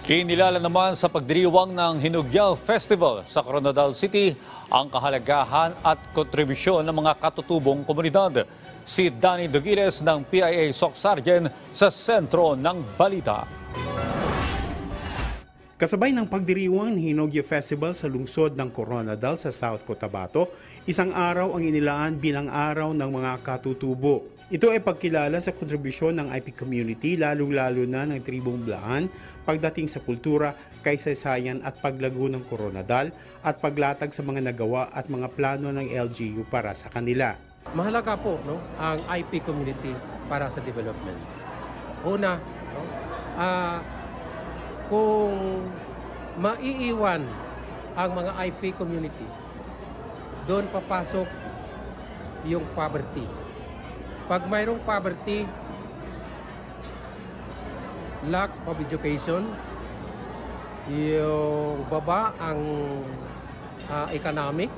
Kinilala naman sa pagdiriwang ng Hinugyaw Festival sa Coronadal City ang kahalagahan at kontribusyon ng mga katutubong komunidad. Si Danny Dugiles ng PIA SOC Sergeant sa sentro ng balita. Kasabay ng pagdiriwang ng Hinugyaw Festival sa lungsod ng Coronadal sa South Cotabato, isang araw ang inilaan bilang araw ng mga katutubo. Ito ay pagkilala sa kontribusyon ng IP community, lalong-lalo na ng tribong Blaan, pagdating sa kultura, kasaysayan at paglago ng Coronadal at paglatag sa mga nagawa at mga plano ng LGU para sa kanila. Mahalaga po ang IP community para sa development. Una, kung maiiwan ang mga IP community, doon papasok yung poverty. Pag mayroong poverty, lack of education, yung baba ang economic,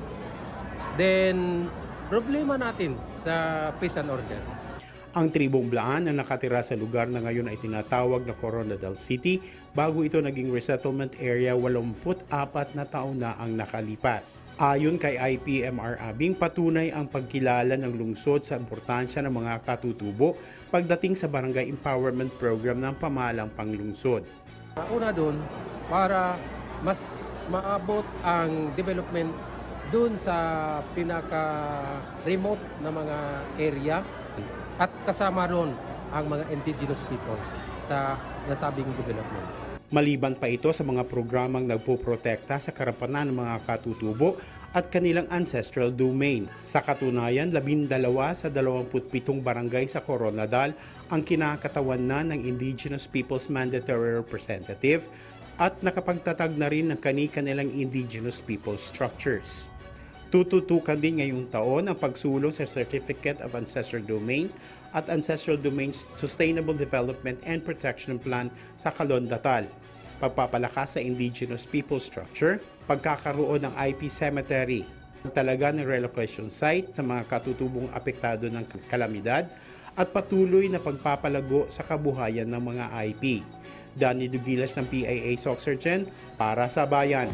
then problema natin sa peace and order. Ang tribong Blaan na nakatira sa lugar na ngayon ay tinatawag na Coronadal City bago ito naging resettlement area 84 na taon na ang nakalipas. Ayon kay IPMR Abing, patunay ang pagkilala ng lungsod sa importansya ng mga katutubo pagdating sa Barangay Empowerment Program ng pamahalang panglungsod. Una doon, para mas maabot ang development doon sa pinaka-remote na mga area at kasama ron ang mga indigenous people sa nasabing development. Maliban pa ito sa mga programang nagpoprotekta sa karapatan ng mga katutubo at kanilang ancestral domain. Sa katunayan, 12 sa 27 barangay sa Coronadal ang kinakatawan na ng Indigenous Peoples Mandatory Representative at nakapagtatag na rin ng kani-kanilang Indigenous Peoples Structures. Tututukan din ngayong taon ang pagsulong sa Certificate of Ancestral Domain at Ancestral Domain Sustainable Development and Protection Plan sa Kalondatal, pagpapalakas sa Indigenous People Structure, pagkakaroon ng IP Cemetery, pagtalaga ng relocation site sa mga katutubong apektado ng kalamidad, at patuloy na pagpapalago sa kabuhayan ng mga IP. Danny Dugiles ng PIA SOC Sergeant para sa Bayan.